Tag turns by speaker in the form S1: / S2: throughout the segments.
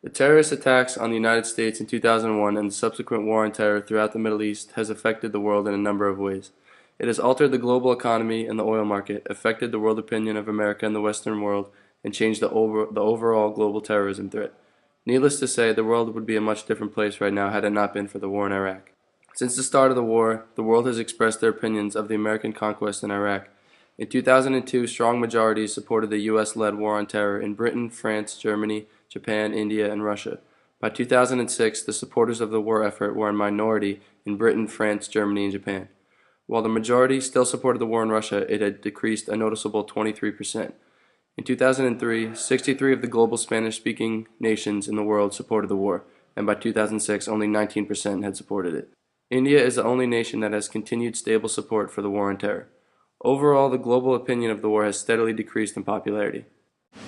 S1: The terrorist attacks on the United States in 2001 and the subsequent war on terror throughout the Middle East has affected the world in a number of ways. It has altered the global economy and the oil market, affected the world opinion of America and the Western world, and changed the overall global terrorism threat. Needless to say, the world would be a much different place right now had it not been for the war in Iraq. Since the start of the war, the world has expressed their opinions of the American conquest in Iraq. In 2002, strong majorities supported the U.S.-led war on terror in Britain, France, Germany, Japan, India, and Russia. By 2006, the supporters of the war effort were a minority in Britain, France, Germany, and Japan. While the majority still supported the war in Russia, it had decreased a noticeable 23%. In 2003, 63 of the global Spanish-speaking nations in the world supported the war, and by 2006, only 19% had supported it. India is the only nation that has continued stable support for the war on terror. Overall, the global opinion of the war has steadily decreased in popularity.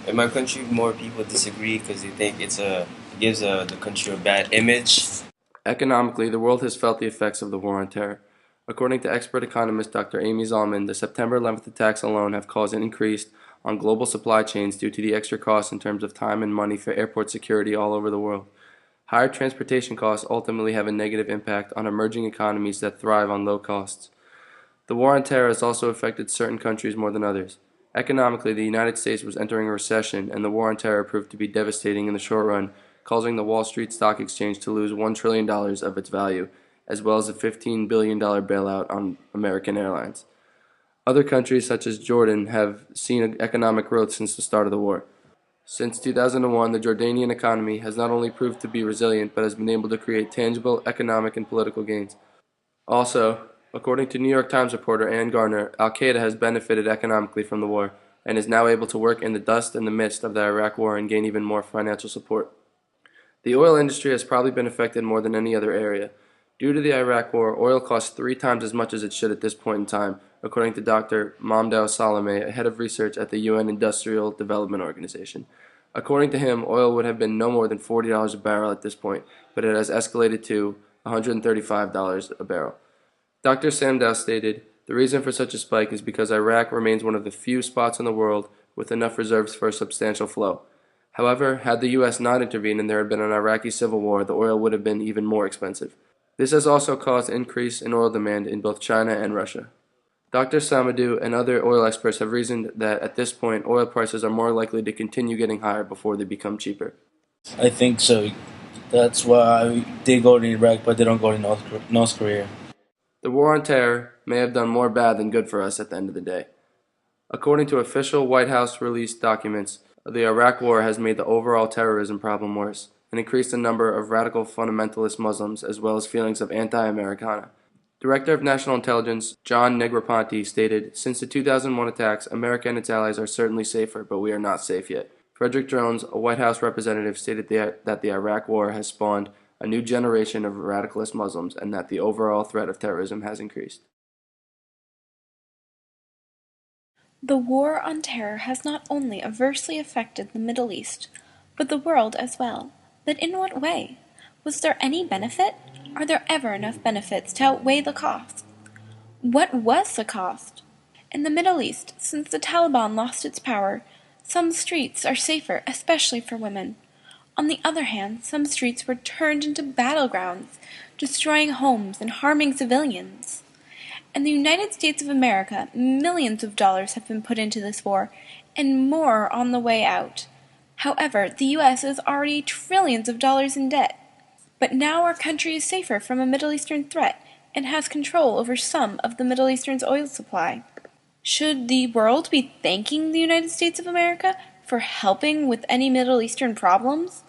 S2: In my country, more people disagree because they think it gives the country a bad image.
S1: Economically, the world has felt the effects of the war on terror. According to expert economist Dr. Amy Zalman, the September 11th attacks alone have caused an increase on global supply chains due to the extra costs in terms of time and money for airport security all over the world. Higher transportation costs ultimately have a negative impact on emerging economies that thrive on low costs. The war on terror has also affected certain countries more than others. Economically, the United States was entering a recession, and the war on terror proved to be devastating in the short run, causing the Wall Street Stock Exchange to lose $1 trillion of its value, as well as a $15 billion bailout on American Airlines. Other countries, such as Jordan, have seen economic growth since the start of the war. Since 2001, the Jordanian economy has not only proved to be resilient, but has been able to create tangible economic and political gains. Also, according to New York Times reporter Ann Garner, Al-Qaeda has benefited economically from the war and is now able to work in the dust in the midst of the Iraq war and gain even more financial support. The oil industry has probably been affected more than any other area. Due to the Iraq war, oil costs 3 times as much as it should at this point in time, according to Dr. Mamdouh Salameh, head of research at the UN Industrial Development Organization. According to him, oil would have been no more than $40 a barrel at this point, but it has escalated to $135 a barrel. Dr. Samdow stated, "The reason for such a spike is because Iraq remains one of the few spots in the world with enough reserves for a substantial flow. However, had the U.S. not intervened and there had been an Iraqi civil war, the oil would have been even more expensive. This has also caused an increase in oil demand in both China and Russia." Dr. Samadou and other oil experts have reasoned that at this point, oil prices are more likely to continue getting higher before they become cheaper.
S3: I think so. That's why they go to Iraq, but they don't go to North Korea.
S1: The war on terror may have done more bad than good for us at the end of the day. According to official White House released documents, the Iraq War has made the overall terrorism problem worse and increased the number of radical fundamentalist Muslims as well as feelings of anti-Americana. Director of National Intelligence John Negroponte stated, "Since the 2001 attacks, America and its allies are certainly safer, but we are not safe yet." Frederick Jones, a White House representative, stated that the Iraq War has spawned a new generation of radicalist Muslims and that the overall threat of terrorism has increased.
S4: The war on terror has not only adversely affected the Middle East, but the world as well. But in what way? Was there any benefit? Are there ever enough benefits to outweigh the cost? What was the cost? In the Middle East, since the Taliban lost its power, some streets are safer, especially for women. On the other hand, some streets were turned into battlegrounds, destroying homes and harming civilians. In the United States of America, millions of dollars have been put into this war, and more are on the way out. However, the U.S. is already trillions of dollars in debt. But now our country is safer from a Middle Eastern threat and has control over some of the Middle Eastern's oil supply. Should the world be thanking the United States of America for helping with any Middle Eastern problems?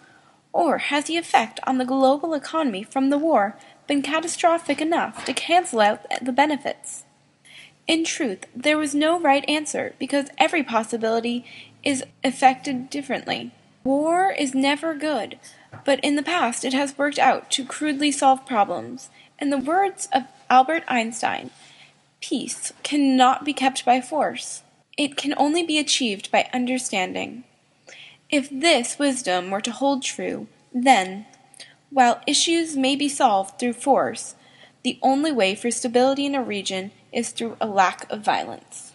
S4: Or has the effect on the global economy from the war been catastrophic enough to cancel out the benefits? In truth, there was no right answer because every possibility is affected differently. War is never good, but in the past it has worked out to crudely solve problems. In the words of Albert Einstein, peace cannot be kept by force. It can only be achieved by understanding. If this wisdom were to hold true, then, while issues may be solved through force, the only way for stability in a region is through a lack of violence.